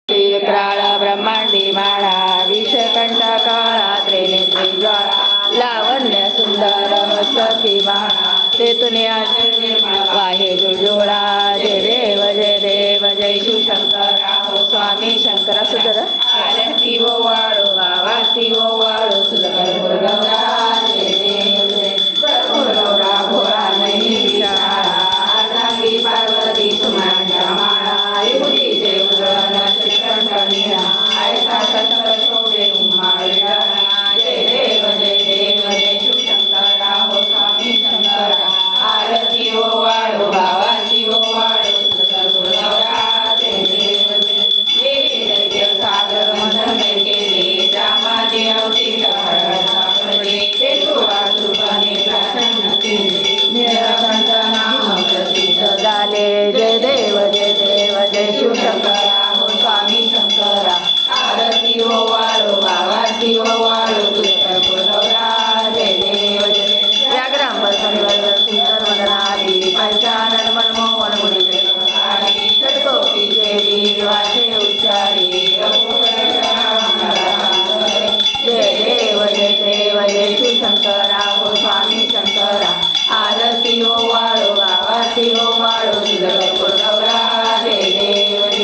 क्राळ ब्रह्मांडी माळा विषकंठा काळा त्रिनेत्री ज्वाळा लावण्य सुंदर मस्तकी माळा तेतून वाहे जुळजुळा जय देव जय शिवशंकर हो स्वामी शंकरा सुंदर आरती ओ वाळो आवाती ओ वाळो सुंदर गौरा जय देव गौरा भोळा महिनी विचारा अर्धांगी पार्वती सुमांच्या माळा युतीचे उदळण श्रीकंठनीरा ऐका शंकर सोडे उमाळा जय देव जय शिवशंकरा हो स्वामी शंकरा आरती ओ वाळो भावाची ओ वाळो सुंदर गौरा जय देव सागर मदन केले रामाचे अवती सापडले ते सुवासुपणे प्रसन्न केले निळकंठ नाम प्रसिद्ध झाले जय देव जय शिवशंकरा हो स्वामी शंकरा आरती ओ वाळो भावाची ओ वाळो गौरा जय देव या ग्रामवर परिवार सुंदर वदनारी पंचानन मनमोहन गुणी षटकोटी देवी वाचे उच्चारी जय देव जय शिवशंकरा हो स्वामी शंकरा आरती ओ वाळो आवाती ओ वाळो